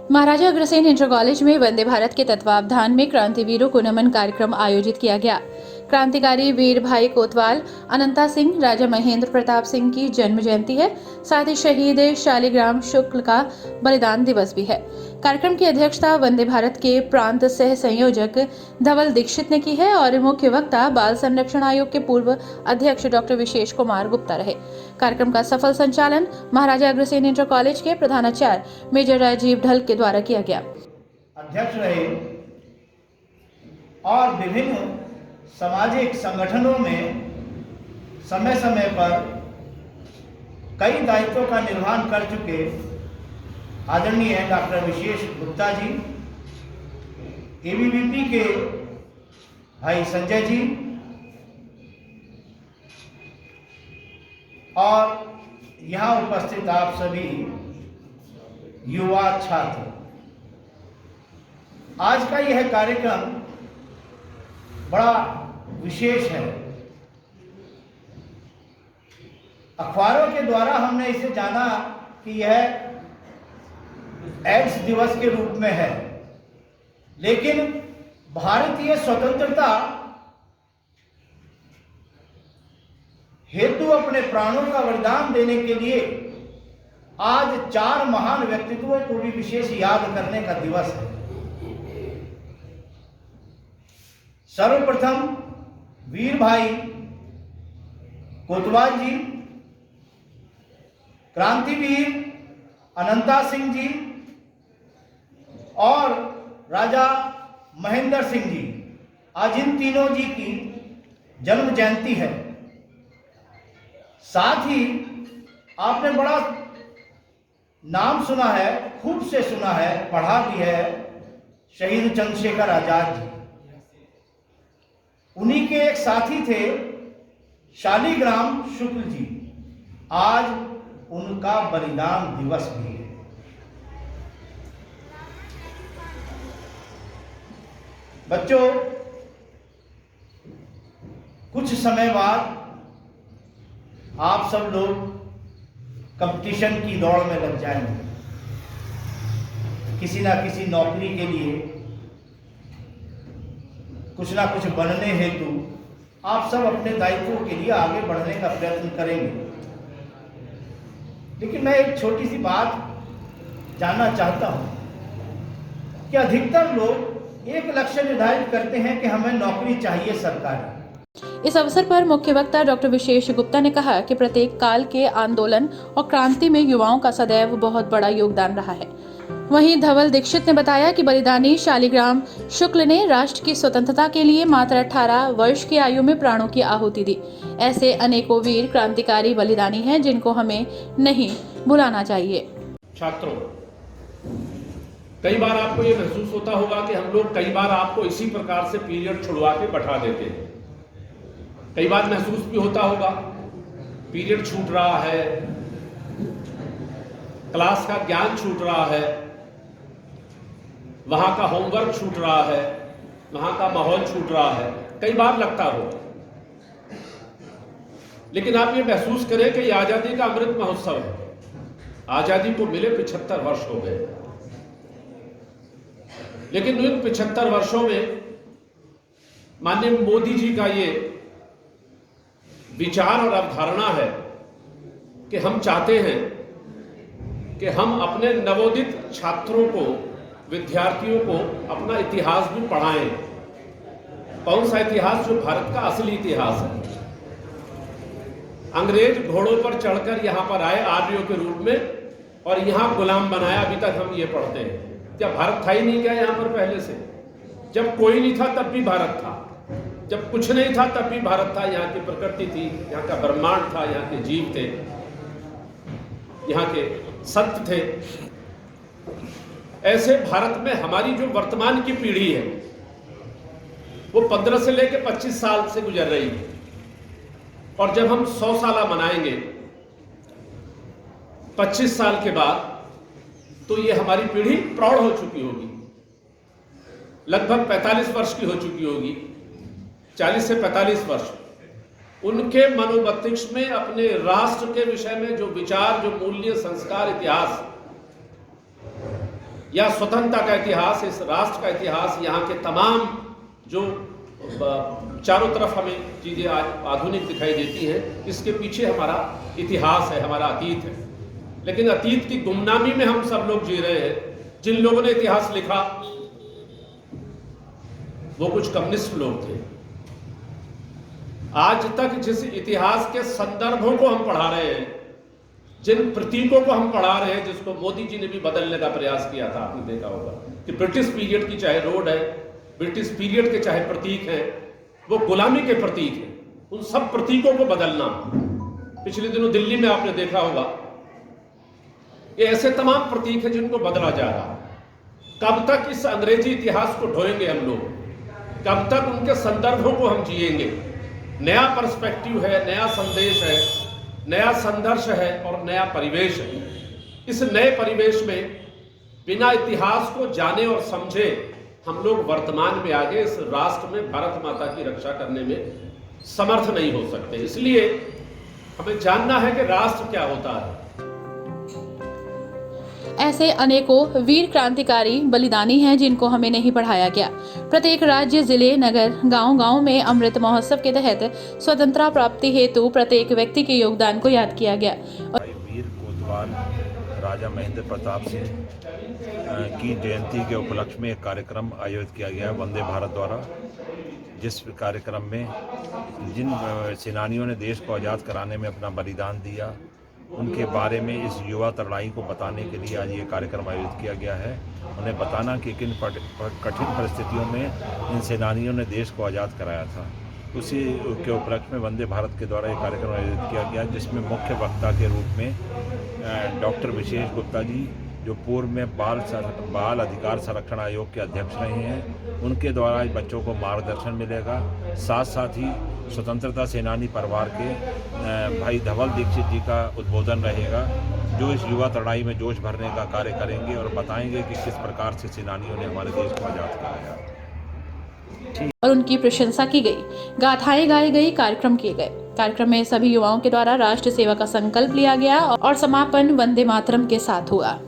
Maharaja Agrasen inter college में वंदे भारत के तत्वावधान में क्रांतिवीरों को नमन कार्यक्रम आयोजित किया गया। क्रांतिकारी वीर भाई कोतवाल अनंता सिंह, राजा महेंद्र प्रताप सिंह की जन्म जयंती है। साथ ही शहीद शालिग्राम शुक्ल का बलिदान दिवस भी है। कार्यक्रम की अध्यक्षता वंदे भारत के प्रांत सह संयोजक धवल दीक्षित ने की है और मुख्य वक्ता बाल संरक्षण आयोग के पूर्व अध्यक्ष डॉक्टर विशेष कुमार गुप्ता रहे। कार्यक्रम का सफल संचालन महाराजा अग्रसेन इंटर कॉलेज के प्रधानाचार्य मेजर राजीव ढल के द्वारा किया गया। अध्यक्ष रहे और विभिन्न सामाजिक संगठनों में समय समय पर कई दायित्वों का निर्वहन कर चुके आदरणीय डॉक्टर विशेष गुप्ता जी, एबीवीपी के भाई संजय जी और यहाँ उपस्थित आप सभी युवा छात्र, आज का यह कार्यक्रम बड़ा विशेष है। अखबारों के द्वारा हमने इसे जाना कि यह एड्स दिवस के रूप में है, लेकिन भारतीय स्वतंत्रता हेतु अपने प्राणों का बलिदान देने के लिए आज 4 महान व्यक्तित्वों को भी विशेष याद करने का दिवस है। सर्वप्रथम वीर भाई कोतवाल जी, क्रांतिवीर अनंता सिंह जी और राजा महेंद्र सिंह जी, आज इन तीनों जी की जन्म जयंती है। साथ ही आपने बड़ा नाम सुना है, खूब से सुना है, पढ़ा भी है, शहीद चंद्रशेखर आजाद जी। उन्हीं के एक साथी थे शालिग्राम शुक्ल जी, आज उनका बलिदान दिवस भी है। बच्चों, कुछ समय बाद आप सब लोग कंपटीशन की दौड़ में लग जाएंगे। किसी ना किसी नौकरी के लिए, कुछ ना कुछ बनने हेतु आप सब अपने दायित्वों के लिए आगे बढ़ने का प्रयत्न करेंगे। लेकिन मैं एक छोटी सी बात जानना चाहता हूं कि अधिकतर लोग एक लक्ष्य निर्धारित करते हैं कि हमें नौकरी चाहिए सरकारी। इस अवसर पर मुख्य वक्ता डॉक्टर विशेष गुप्ता ने कहा कि प्रत्येक काल के आंदोलन और क्रांति में युवाओं का सदैव बहुत बड़ा योगदान रहा है। वहीं धवल दीक्षित ने बताया कि बलिदानी शालिग्राम शुक्ल ने राष्ट्र की स्वतंत्रता के लिए मात्र 18 वर्ष की आयु में प्राणों की आहुति दी। ऐसे अनेकों वीर क्रांतिकारी बलिदानी हैं जिनको हमें नहीं भुलाना चाहिए। छात्रों, कई बार आपको ये महसूस होता होगा कि हम लोग कई बार आपको इसी प्रकार से पीरियड छुड़वा के बैठा देते हैं। कई बार महसूस भी होता होगा पीरियड छूट रहा है, क्लास का ज्ञान छूट रहा है, वहां का होमवर्क छूट रहा है, वहां का माहौल छूट रहा है। कई बार लगता होगा, लेकिन आप ये महसूस करें कि ये आजादी का अमृत महोत्सव है। आजादी को मिले 75 वर्ष हो गए, लेकिन इन 75 वर्षों में माननीय मोदी जी का ये विचार और अवधारणा है कि हम चाहते हैं कि हम अपने नवोदित छात्रों को, विद्यार्थियों को अपना इतिहास भी पढ़ाएं। कौन सा इतिहास? जो भारत का असली इतिहास है। अंग्रेज घोड़ों पर चढ़कर यहां पर आए आर्यों के रूप में और यहां गुलाम बनाया। अभी तक हम ये पढ़ते हैं। क्या भारत था ही नहीं क्या यहां पर पहले से? जब कोई नहीं था तब भी भारत था, जब कुछ नहीं था तब भी भारत था। यहाँ की प्रकृति थी, यहाँ का ब्रह्मांड था, यहाँ के जीव थे, यहाँ के सत्य थे। ऐसे भारत में हमारी जो वर्तमान की पीढ़ी है वो 15 से लेकर 25 साल से गुजर रही है, और जब हम 100 साल मनाएंगे 25 साल के बाद, तो ये हमारी पीढ़ी प्रौढ़ हो चुकी होगी, लगभग 45 वर्ष की हो चुकी होगी, 40 से 45 वर्ष। उनके मनोमस्तिष्क में अपने राष्ट्र के विषय में जो विचार, जो मूल्य, संस्कार, इतिहास या स्वतंत्रता का इतिहास, इस राष्ट्र का इतिहास, यहाँ के तमाम जो चारों तरफ हमें चीज़ें आज आधुनिक दिखाई देती हैं, इसके पीछे हमारा इतिहास है, हमारा अतीत है। लेकिन अतीत की गुमनामी में हम सब लोग जी रहे हैं। जिन लोगों ने इतिहास लिखा वो कुछ कम्युनिस्ट लोग थे। आज तक जिस इतिहास के संदर्भों को हम पढ़ा रहे हैं, जिन प्रतीकों को हम पढ़ा रहे हैं, जिसको मोदी जी ने भी बदलने का प्रयास किया था, आपने देखा होगा कि ब्रिटिश पीरियड की चाहे रोड है, ब्रिटिश पीरियड के चाहे प्रतीक हैं, वो गुलामी के प्रतीक हैं। उन सब प्रतीकों को बदलना, पिछले दिनों दिल्ली में आपने देखा होगा, ये ऐसे तमाम प्रतीक हैं जिनको बदला जा रहा है। कब तक इस अंग्रेजी इतिहास को ढोएंगे हम लोग? कब तक उनके संदर्भों को हम जिएंगे? नया पर्सपेक्टिव है, नया संदेश है, नया संघर्ष है और नया परिवेश है। इस नए परिवेश में बिना इतिहास को जाने और समझे हम लोग वर्तमान में आगे इस राष्ट्र में भारत माता की रक्षा करने में समर्थ नहीं हो सकते। इसलिए हमें जानना है कि राष्ट्र क्या होता है। ऐसे अनेकों वीर क्रांतिकारी बलिदानी हैं जिनको हमें नहीं पढ़ाया गया। प्रत्येक राज्य, जिले, नगर, गांव-गांव में अमृत महोत्सव के तहत स्वतंत्रता प्राप्ति हेतु प्रत्येक व्यक्ति के योगदान को याद किया गया। वीर कोतवाल राजा महेंद्र प्रताप सिंह की जयंती के उपलक्ष्य में एक कार्यक्रम आयोजित किया गया वंदे भारत द्वारा, जिस कार्यक्रम में जिन सेनानियों ने देश को आज़ाद कराने में अपना बलिदान दिया, उनके बारे में इस युवा तरुणाई को बताने के लिए आज ये कार्यक्रम आयोजित किया गया है। उन्हें बताना कि किन कठिन परिस्थितियों में इन सेनानियों ने देश को आज़ाद कराया था। उसी के उपलक्ष्य में वंदे भारत के द्वारा ये कार्यक्रम आयोजित किया गया, जिसमें मुख्य वक्ता के रूप में डॉक्टर विशेष गुप्ता जी, जो पूर्व में बाल अधिकार संरक्षण आयोग के अध्यक्ष रहे हैं, उनके द्वारा बच्चों को मार्गदर्शन मिलेगा। साथ साथ ही स्वतंत्रता सेनानी परिवार के भाई धवल दीक्षित जी का उद्बोधन रहेगा, जो इस युवा तरुणाई में जोश भरने का कार्य करेंगे और बताएंगे कि किस प्रकार से सेनानियों ने हमारे देश को आज़ाद कराया और उनकी प्रशंसा की गई, गाथाएं गाई गई, कार्यक्रम किए गए। कार्यक्रम में सभी युवाओं के द्वारा राष्ट्र सेवा का संकल्प लिया गया और समापन वंदे मातरम के साथ हुआ।